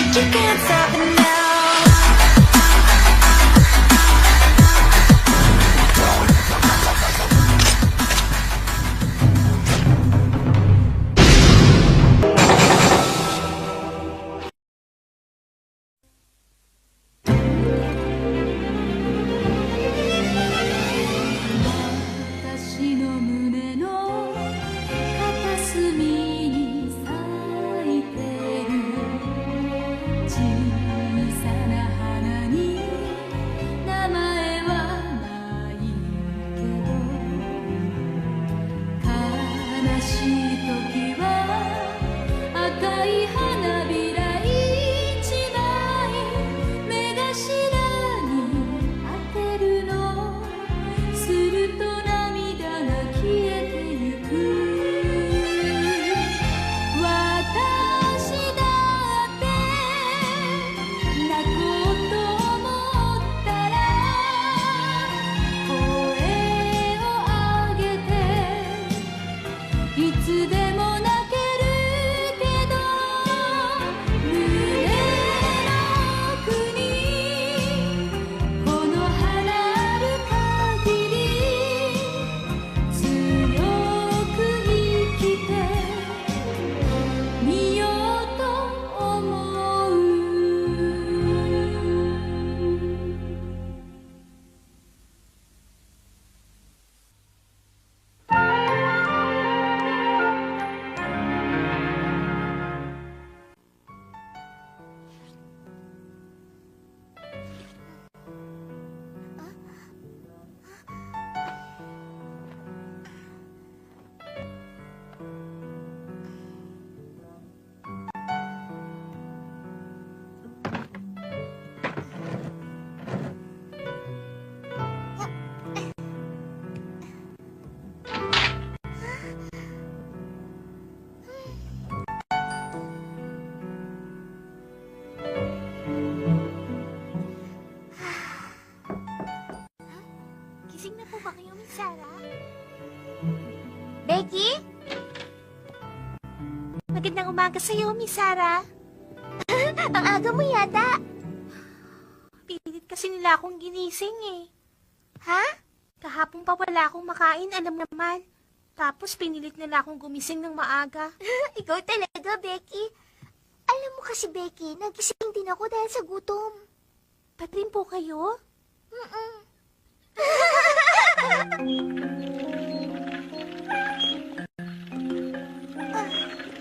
You can't stop it now. Gising na po ba kayo, Miss Sarah? Becky? Magandang umaga sa'yo, Miss Sarah. Ang aga mo yata. Pilit kasi nila akong ginising eh. Ha? Kahapon pa wala akong makain, alam naman. Tapos pinilit nila akong gumising ng maaga. Ikaw talaga, Becky. Alam mo kasi, Becky, nagising din ako dahil sa gutom. Ba't rin po kayo?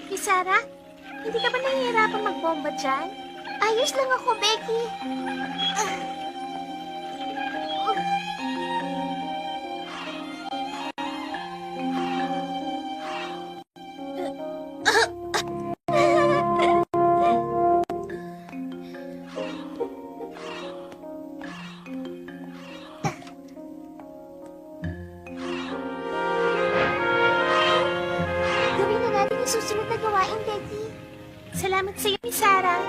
Miss Sarah, hindi ka ba nahihirapan magbomba dyan? Ayos lang ako, Becky. Gawin na natin yung susunod na gawain, Becky. Salamat sa iyo, Miss Sarah.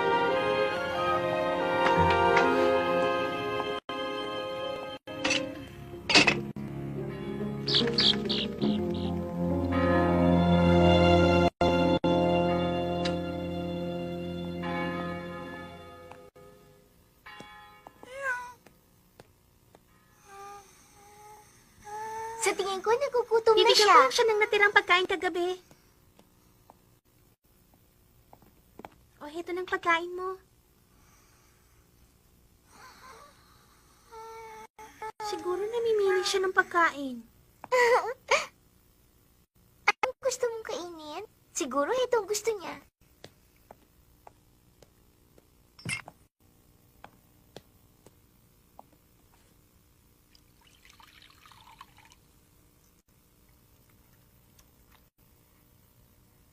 Sa tingin ko, nagugutom na Bibigyan siya. ko lang siya ng natirang pagkain kagabi. O, heto ng pagkain mo. Siguro namimili siya ng pagkain. Anong gusto mong kainin? Siguro ito ang gusto niya.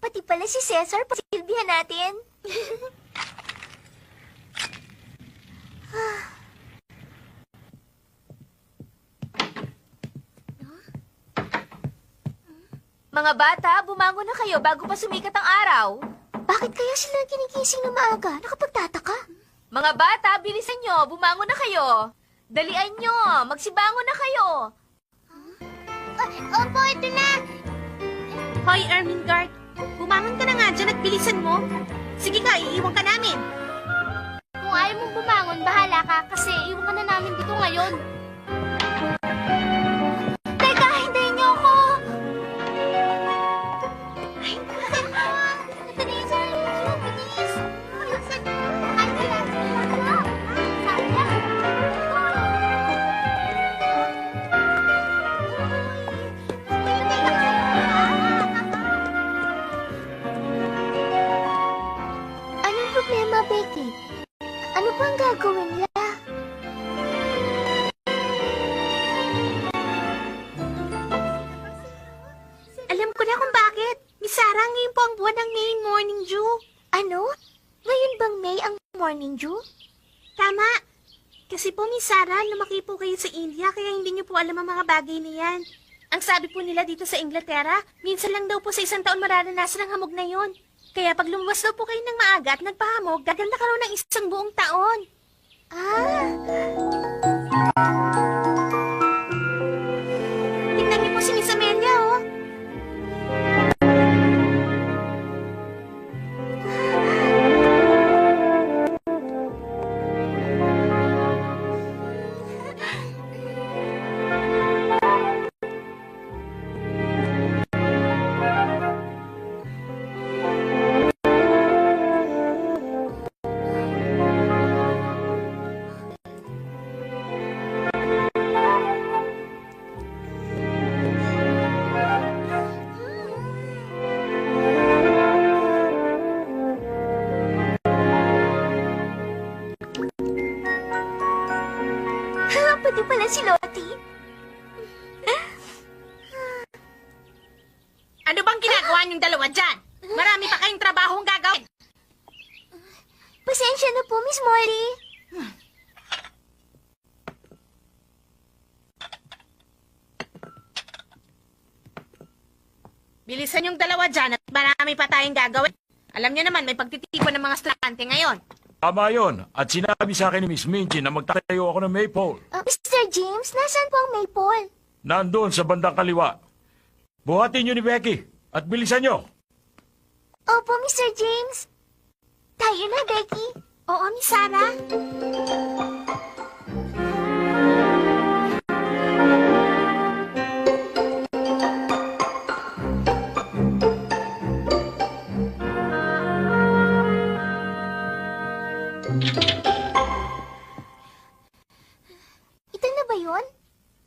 Pati pala si Cesar, pasilbihan natin. Mga bata, bumangon na kayo bago pa sumikat ang araw. Bakit kaya sila ginigising na maaga? Nakapagtataka? Mga bata, bilisan nyo, bumangon na kayo. Dalian nyo, magsibangon na kayo. Opo, ito na. Hoy, Ermengarde, bumangon ka na nga dyan at bilisan mo. Sige ka, iiwan ka namin. kasi iwan ka na namin dito ngayon. Teka, hintayin niyo ako! Anong problema, Becky? Ano pang gagawin nila? Alam ko na kung bakit. Miss Sarah, ngayon po ang buwan ng May Morning Dew. Ano? Ngayon bang May ang morning dew? Tama. Kasi po, Miss Sarah, lumaki po kayo sa India, kaya hindi niyo po alam ang mga bagay na yan. Ang sabi po nila dito sa Inglaterra, minsan lang daw po sa isang taon mararanasan ang hamog na yon. Kaya pag lumuwas daw po kayo ng maaga at nagpahamog, gaganda ka raw ng isang buong taon. Tingnan niyo po si Miss Amelia, oh. Pwede pala si Lottie. Ano bang ginagawa niyong dalawa dyan? Marami pa kayong trabahong gagawin. Pasensya na po, Miss Molly. Bilisan yung dalawa dyan at marami pa tayong gagawin. Alam niyo naman, may pagtitipon ng mga estudyante ngayon. Tama yun. At sinabi sa akin ni Miss Minji na magtatayo ako ng maypole. Mr. James, nasaan po ang Maple? Nandoon sa bandang kaliwa. Buhatin niyo ni Becky at bilisan niyo. Opo, Mr. James. Tayo na, Becky. Oo, Miss Sarah. Ito na ba yun?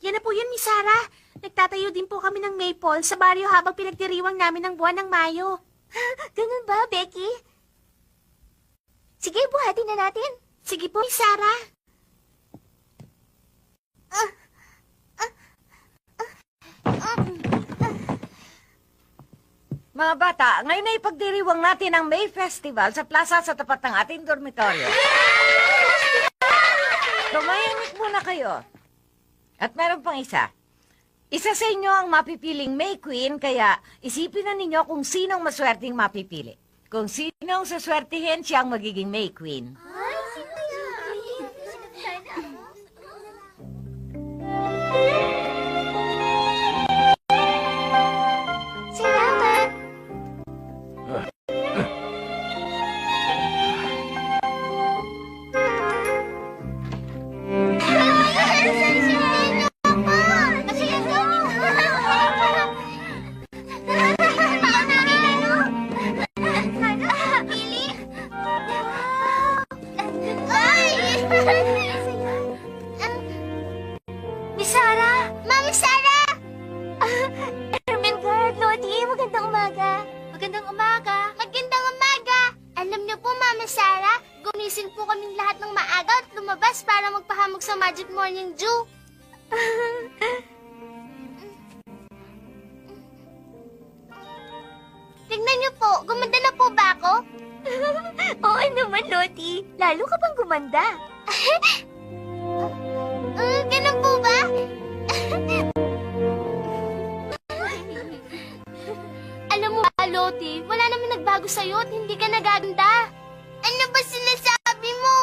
Yan na po yun, Miss Sarah. Nagtatayo din po kami ng maple sa baryo habang pinagdiriwang namin ng buwan ng Mayo. Ganun ba, Becky? Sige, buhatin na natin. Sige po, Miss Sarah. Mga bata, ngayon ay ipagdiriwang natin ang May Festival sa plaza sa tapat ng ating dormitoryo. Tumahimik muna kayo. At meron pang isa. Isa sa inyo ang mapipiling May Queen, kaya isipin na ninyo kung sinong maswerteng mapipili. Kung sinong saswertihin, siya ang magiging May Queen. Salamat. Miss Sarah! Mami Sarah! Ermengarde, Lottie, magandang umaga. Magandang umaga. Magandang umaga. Alam niyo po, Mama Sarah, gumising po kaming lahat ng maaga at lumabas para magpahamog sa Magic Morning Dew. Tignan niyo po, gumanda na po ba ako? Oo naman, Lottie. Lalo ka pang gumanda. Ganun po ba? Alam mo ba, Lottie, wala naman nagbago sa'yo at hindi ka nagaganda. Ano ba sinasabi mo?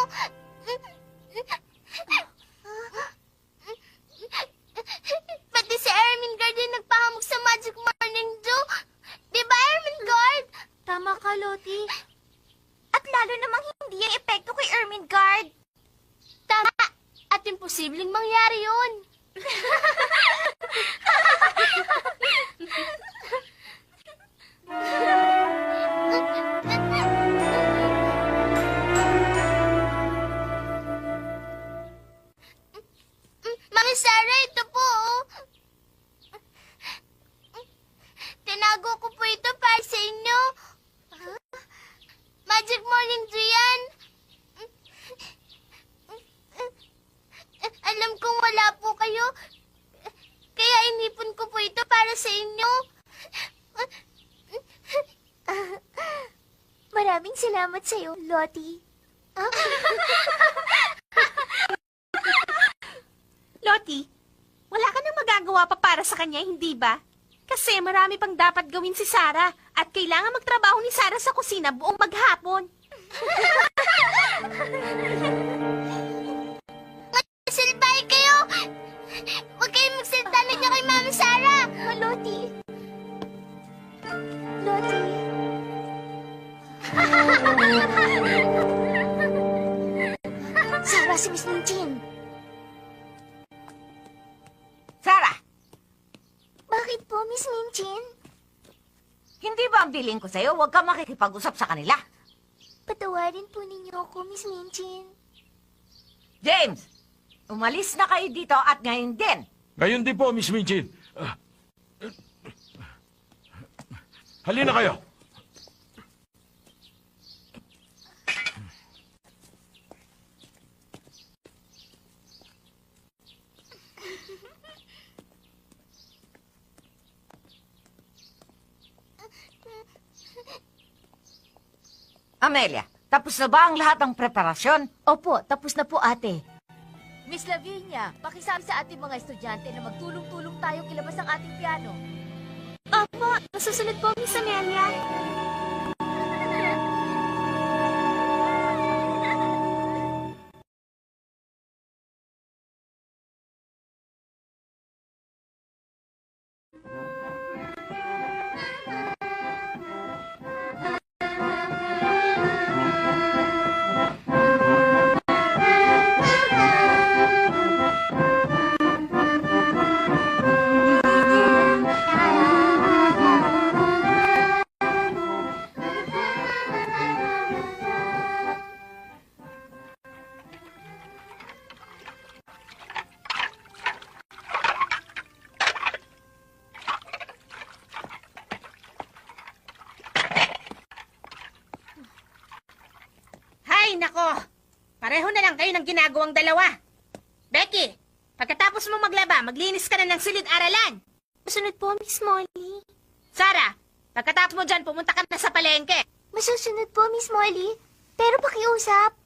Pati si Ermengarde yung nagpahamog sa Magic Morning Dew. Di ba, Ermengarde? Tama ka, Lottie. At lalo namang hindi yung epekto kay Ermengarde. Tama. Imposibleng mangyari yun. Mami Sarah, ito po. Tinago ko po ito para sa inyo. Magic Morning Dew yan. Alam kong wala po kayo. Kaya inipon ko po ito para sa inyo. Maraming salamat sa iyo, Lottie. Lottie, wala ka nang magagawa pa para sa kanya, hindi ba? Kasi marami pang dapat gawin si Sarah at kailangan magtrabaho ni Sarah sa kusina buong maghapon. Silbay kayo! Huwag kayong magsalita na niyo kay Mami Sarah! Lottie. Lottie. Sarah, si Miss Minchin. Sarah, Bakit po, Miss Minchin? hindi ba ang bilin ko sa'yo, huwag ka makikipag-usap sa kanila? Patawarin po ninyo ako, Miss Minchin. James, umalis na kayo dito at ngayon din. Ngayon din po, Miss Minchin. Halina kayo. Amelia, tapos na ba ang lahat ng preparasyon? Opo, tapos na po ate. Miss Lavinia, pakisabi sa ating mga estudyante na magtulong-tulong tayong ilabas ang ating piano. Opo, nasusunod po, Miss Amelia. Ay, nako! Pareho na lang kayo ng ginagawang dalawa. Becky, pagkatapos mo maglaba, maglinis ka na ng silid-aralan. Masunod po, Miss Molly. Sarah, pagkatapos mo dyan, pumunta ka na sa palengke. Masusunod po, Miss Molly. Pero pakiusap.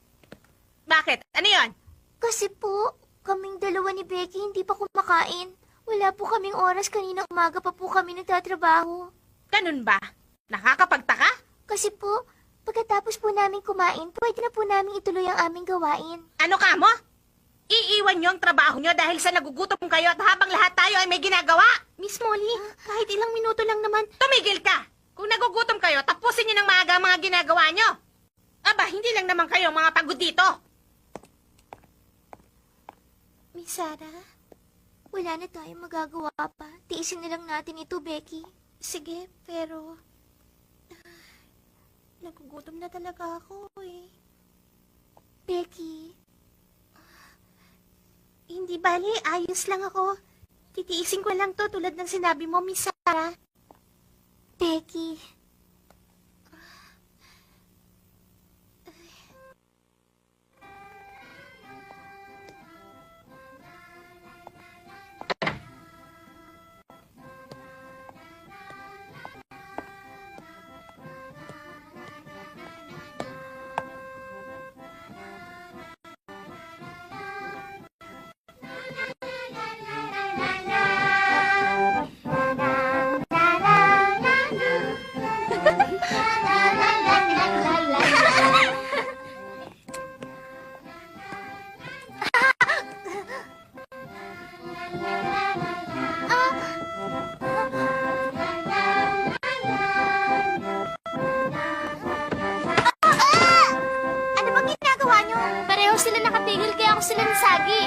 Bakit? Ano yon? Kasi po, kaming dalawa ni Becky hindi pa kumakain. Wala po kaming oras, kaninang umaga pa po kami nagtatrabaho. Ganun ba? Nakakapagtaka? Kasi po, pagkatapos po namin kumain, pwede na po namin ituloy ang aming gawain. Ano ka mo? Iiwan nyo ang trabaho nyo dahil sa nagugutom kayo at habang lahat tayo ay may ginagawa? Miss Molly, kahit ilang minuto lang naman. Tumigil ka! Kung nagugutom kayo, tapusin nyo ng maaga ang mga ginagawa nyo. Aba, hindi lang naman kayo mga pagod dito. Miss Sarah, wala na tayong magagawa pa. Tiisin na lang natin ito, Becky. Sige, pero... nagugutom na talaga ako eh. Becky, Hindi bali, ayos lang ako. Titiisin ko lang to tulad ng sinabi mo, Miss Sarah. Becky. Ano bang ginagawa nyo? Pareho sila nakatigil kaya ako sila nasagi.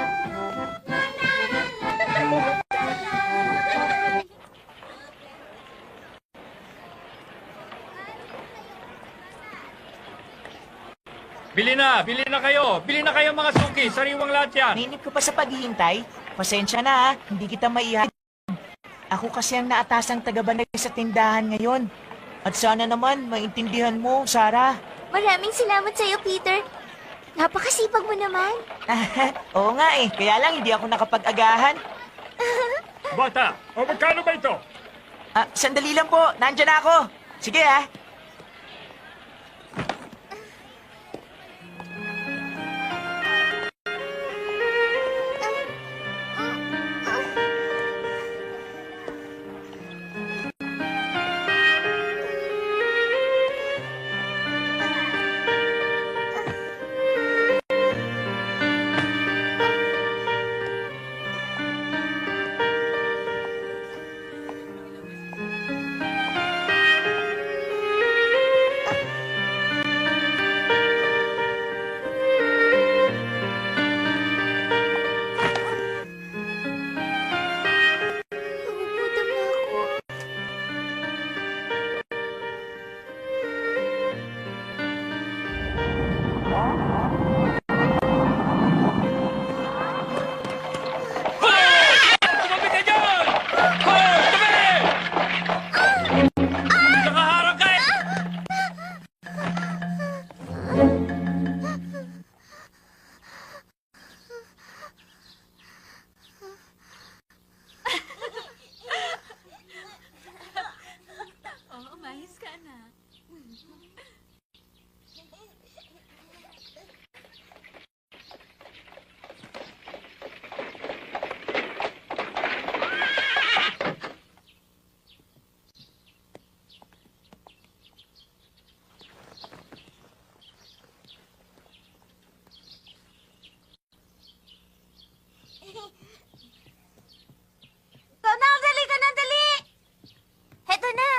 Bili na kayo. Bili na kayo mga suki. Sariwang lahat yan. Nainip ko pa sa paghihintay. Pasensya na ha, hindi kita maihatid. Ako kasi ang naatasang tagabanay sa tindahan ngayon. At sana naman, maintindihan mo, Sarah. Maraming salamat sa'yo, Peter. Napakasipag mo naman. Oo nga eh, kaya lang hindi ako nakapag-agahan. Bata, o magkano ba ito? Sandali lang po, nandyan na ako. Sige ha. Nagugutom na ako. Tumabi ka dyan! Hoy, tumabi! Nakaharang ka eh! Donald, dali ka na, dali! Heto na!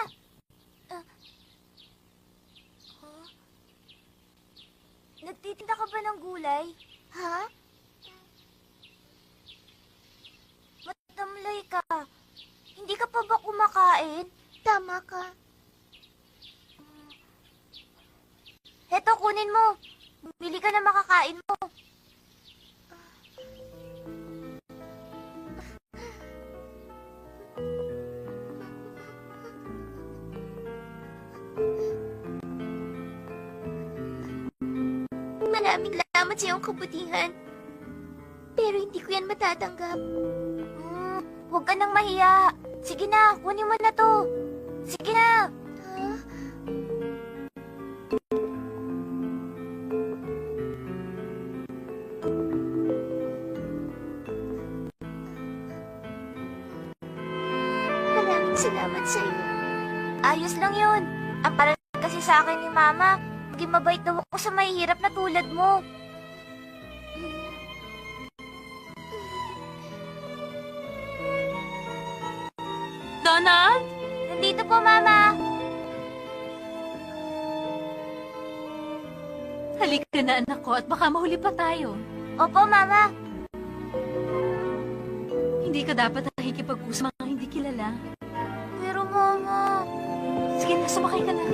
Nagtitinda ka ba ng gulay? Ha? Matamlay ka. Hindi ka pa ba kumakain? Tama ka. Heto, kunin mo. Bili ka na makakain mo. Maraming salamat sa iyong kabutihan. Pero hindi ko yan matatanggap. Huwag ka nang mahiya. Sige na, kunin mo na to. Sige na. Maraming salamat sa iyo. Ayos lang yun. Ang para kasi sa akin ni Mama, maging mabait daw ako sa mahihirap na tulad mo. Donald? Nandito po, Mama. Halika na anak ko at baka mahuli pa tayo. Opo, Mama. Hindi ka dapat nakikipag-usap mga hindi kilala. Pero, Mama... Sige na, sumakay ka na.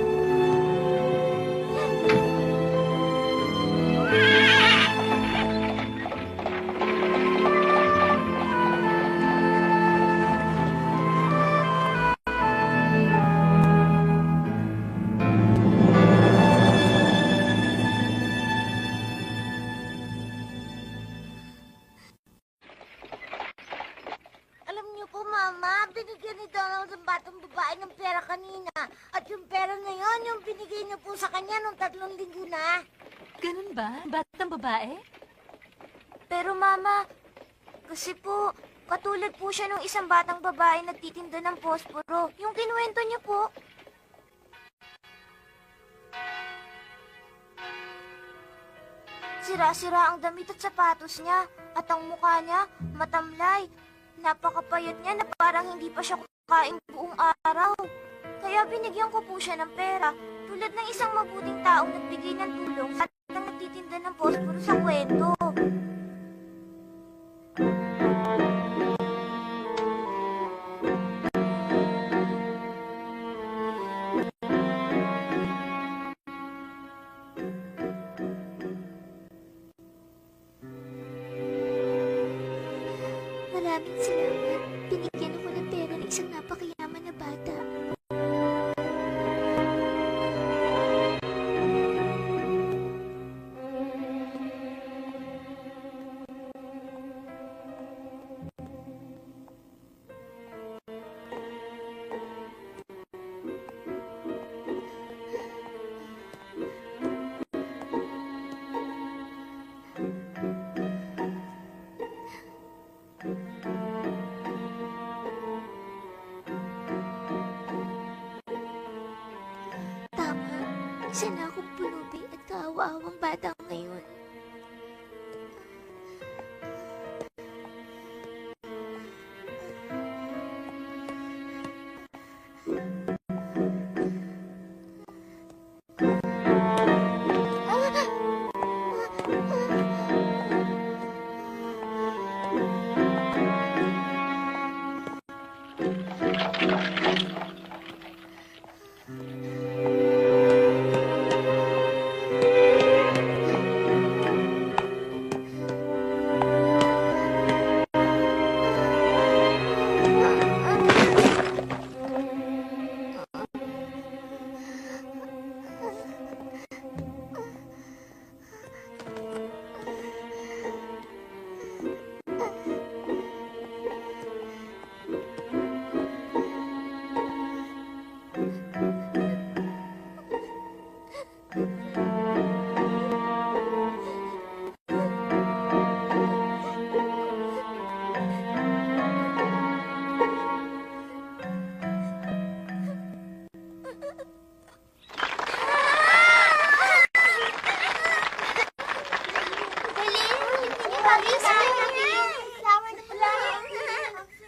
Alam niyo po, Mama, binigyan ni Donald ang batang babae ng pera kanina. At yung pera na yon, yung binigay niyo po sa kanya nung 3 linggo na. Ganun ba? Batang babae? Pero, Mama, kasi po, katulad po siya nung isang batang babae nagtitinda ng posporo. Yung kinuwento niyo po. Sira-sira ang damit at sapatos niya. At ang mukha niya, matamlay. Napakapayat niya na parang hindi pa siya kakain buong araw. Kaya binigyan ko po siya ng pera. Tulad ng isang mabuting taong nagbigay ng tulong sa nagtitinda ng posporo sa kwento. Maraming salamat. Binigyan ako ng pera ng isang napakayaman na bata. Tama, isa na akong pulubi at kaawa-awang bata ngayon.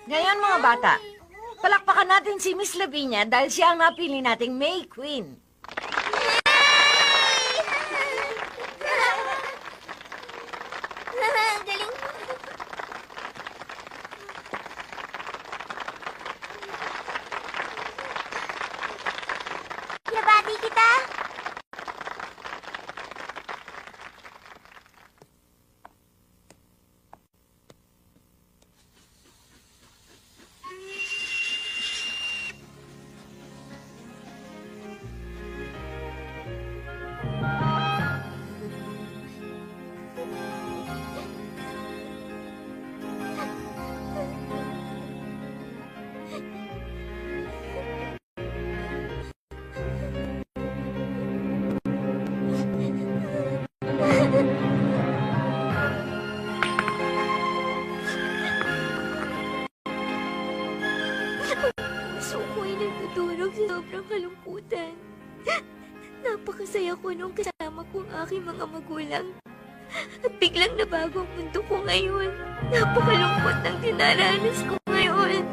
Ngayon mga bata, palakpakan natin si Miss Lavinia dahil siya ang napili nating May Queen. Galing. Yabati kita. Puso ko ay nagtutulog sa sobrang kalungkutan. Napakasaya ko nung kasama ko ang aking mga magulang. At biglang nabago ang mundo ko ngayon. Napakalungkot ng dinaranas ko ngayon.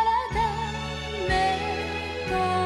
体目と